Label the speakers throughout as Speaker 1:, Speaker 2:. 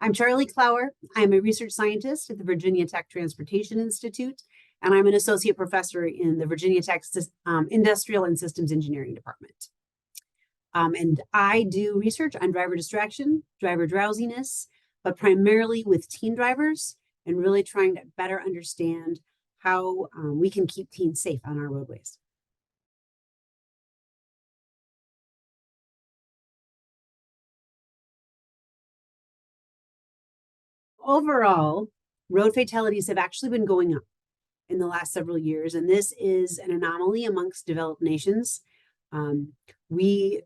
Speaker 1: I'm Charlie Klauer. I'm a research scientist at the Virginia Tech Transportation Institute, and I'm an associate professor in the Virginia Tech Industrial and Systems Engineering Department. And I do research on driver distraction, driver drowsiness, but primarily with teen drivers, and really trying to better understand how we can keep teens safe on our roadways. Overall, road fatalities have actually been going up in the last several years, and this is an anomaly amongst developed nations. The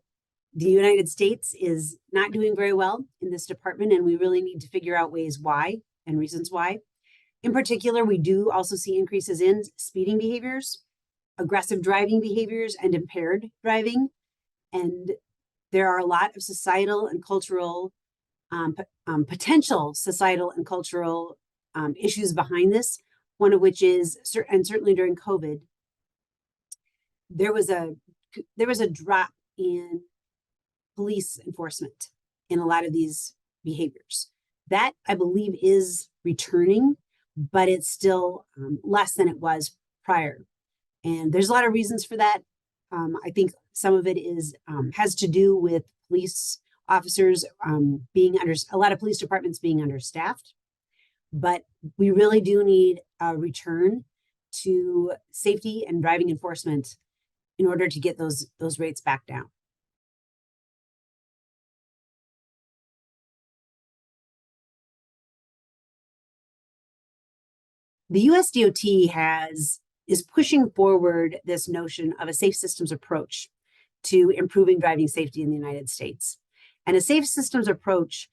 Speaker 1: United States is not doing very well in this department, and we really need to figure out ways why and reasons why. In particular, we do also see increases in speeding behaviors, aggressive driving behaviors, and impaired driving. And there are a lot of societal and cultural potential societal and cultural issues behind this, one of which is, and certainly during COVID, there was a drop in police enforcement in a lot of these behaviors. That, I believe, is returning, but it's still less than it was prior. And there's a lot of reasons for that. I think some of it is has to do with police officers being a lot of police departments being understaffed, but we really do need a return to safety and driving enforcement in order to get those rates back down. The US DOT is pushing forward this notion of a safe systems approach to improving driving safety in the United States. And a safe systems approach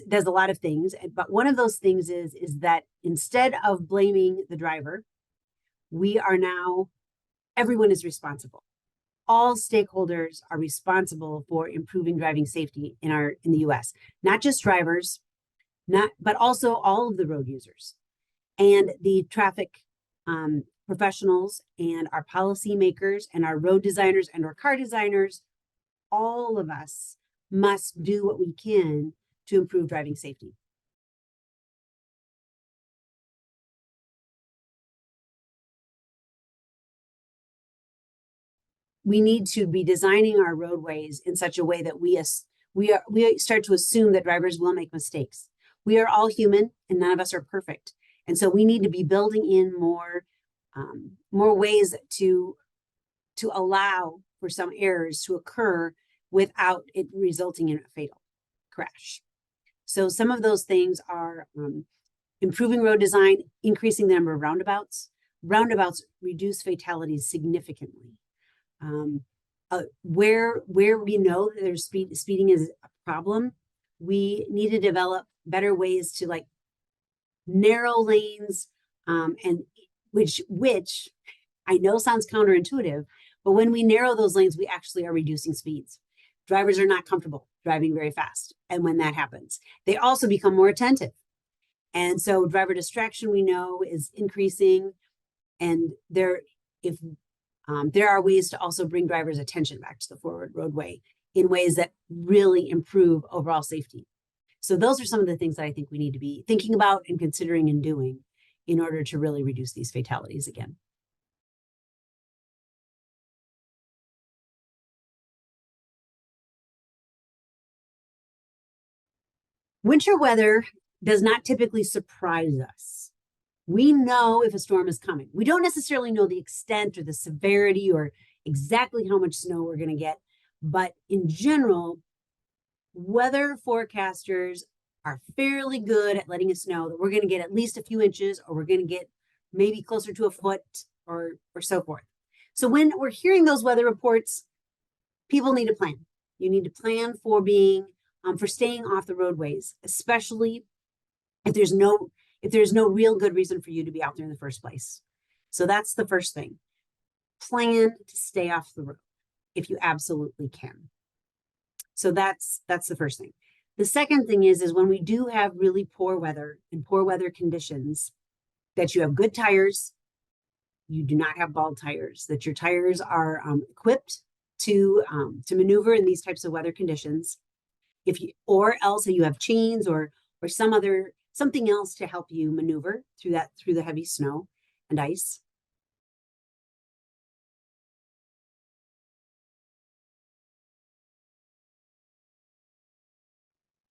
Speaker 1: does a lot of things, but one of those things is that instead of blaming the driver, everyone is responsible. All stakeholders are responsible for improving driving safety in the US, not just drivers, but also all of the road users and the traffic professionals and our policymakers and our road designers and our car designers. All of us must do what we can to improve driving safety. We need to be designing our roadways in such a way that we start to assume that drivers will make mistakes. We are all human and none of us are perfect. And so we need to be building in more ways to allow for some errors to occur without it resulting in a fatal crash. So some of those things are improving road design, increasing the number of roundabouts. Roundabouts reduce fatalities significantly. Where we know that there's speeding is a problem, we need to develop better ways to narrow lanes, and which I know sounds counterintuitive, but when we narrow those lanes, we actually are reducing speeds. Drivers are not comfortable driving very fast. And when that happens, they also become more attentive. And so driver distraction, we know, is increasing. And there are ways to also bring drivers' attention back to the forward roadway in ways that really improve overall safety. So those are some of the things that I think we need to be thinking about and considering and doing in order to really reduce these fatalities again. Winter weather does not typically surprise us. We know if a storm is coming. We don't necessarily know the extent or the severity or exactly how much snow we're going to get, but in general, weather forecasters are fairly good at letting us know that we're going to get at least a few inches, or we're going to get maybe closer to a foot, or so forth. So when we're hearing those weather reports, people need to plan. You need to plan for staying off the roadways, especially if there's no real good reason for you to be out there in the first place. So that's the first thing. Plan to stay off the road if you absolutely can. So that's the first thing. The second thing is when we do have really poor weather and poor weather conditions, that you have good tires, you do not have bald tires, that your tires are equipped to maneuver in these types of weather conditions, or else you have chains or something else to help you maneuver through the heavy snow and ice.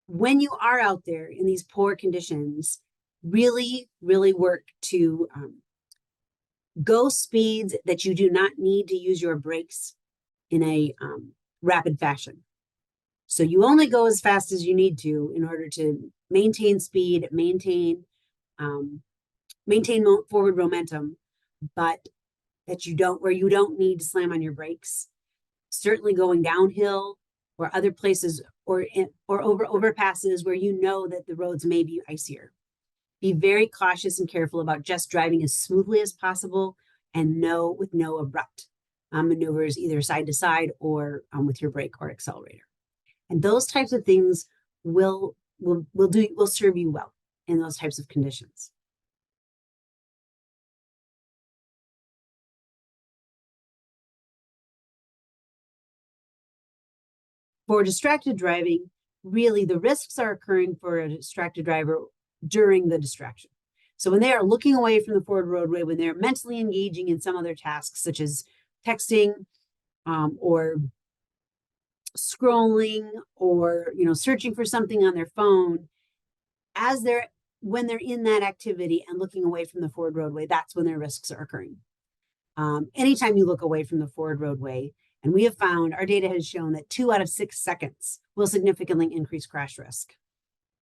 Speaker 1: When you are out there in these poor conditions, really, really work to go speeds that you do not need to use your brakes in a rapid fashion. So you only go as fast as you need to in order to maintain speed, maintain forward momentum, but where you don't need to slam on your brakes. Certainly going downhill or other places or over overpasses where you know that the roads may be icier. Be very cautious and careful about just driving as smoothly as possible and with no abrupt maneuvers either side to side or with your brake or accelerator. And those types of things will serve you well in those types of conditions. For distracted driving, really the risks are occurring for a distracted driver during the distraction. So when they are looking away from the forward roadway, when they're mentally engaging in some other tasks, such as texting or scrolling or searching for something on their phone, when they're in that activity and looking away from the forward roadway, that's when their risks are occurring. Anytime you look away from the forward roadway, and we have found, our data has shown that 2 out of 6 seconds will significantly increase crash risk.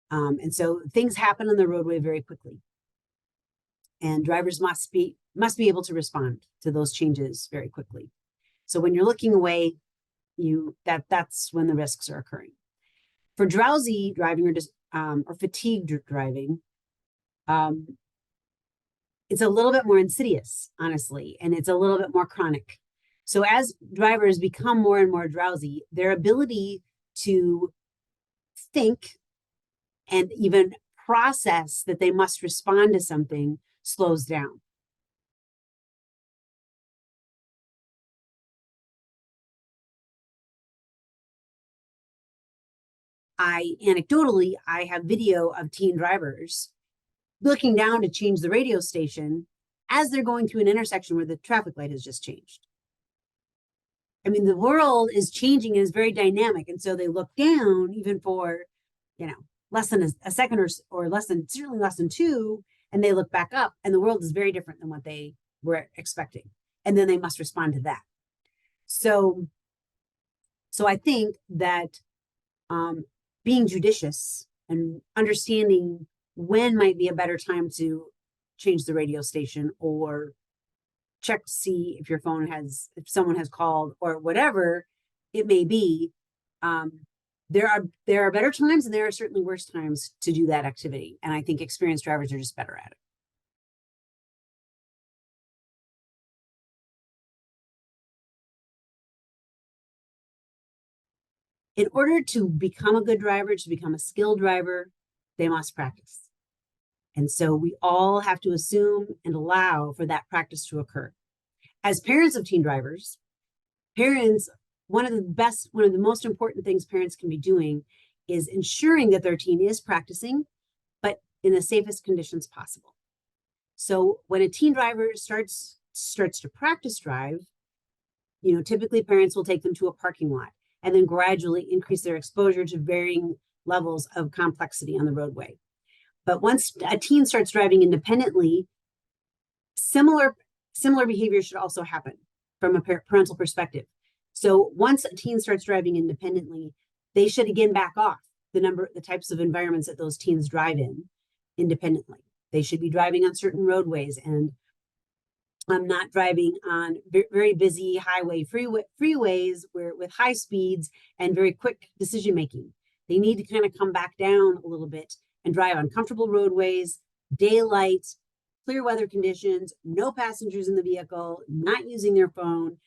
Speaker 1: And so things happen on the roadway very quickly. And drivers must be able to respond to those changes very quickly. So when you're looking away, that's when the risks are occurring. For drowsy driving or fatigued driving, it's a little bit more insidious, honestly, and it's a little bit more chronic. So as drivers become more and more drowsy, their ability to think and even process that they must respond to something slows down. Anecdotally, I have video of teen drivers looking down to change the radio station as they're going through an intersection where the traffic light has just changed. I mean, the world is changing and is very dynamic. And so they look down even for, less than a second or certainly less than 2, and they look back up and the world is very different than what they were expecting. And then they must respond to that. So I think that being judicious and understanding when might be a better time to change the radio station or check to see if if someone has called or whatever it may be. There are better times and there are certainly worse times to do that activity. And I think experienced drivers are just better at it. In order to become a good driver, to become a skilled driver, they must practice. And so we all have to assume and allow for that practice to occur. As parents of teen drivers, one of the most important things parents can be doing is ensuring that their teen is practicing, but in the safest conditions possible. So when a teen driver starts to practice drive, typically parents will take them to a parking lot and then gradually increase their exposure to varying levels of complexity on the roadway. But once a teen starts driving independently, similar behavior should also happen from a parental perspective. So once a teen starts driving independently, they should again back off the types of environments that those teens drive in independently. They should be driving on certain roadways and not driving on very busy highway freeways with high speeds and very quick decision making. They need to kind of come back down a little bit and drive on comfortable roadways, daylight, clear weather conditions, no passengers in the vehicle, not using their phone,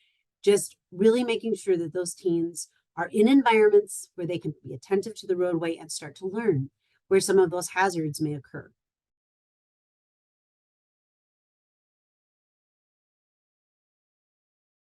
Speaker 1: just really making sure that those teens are in environments where they can be attentive to the roadway and start to learn where some of those hazards may occur.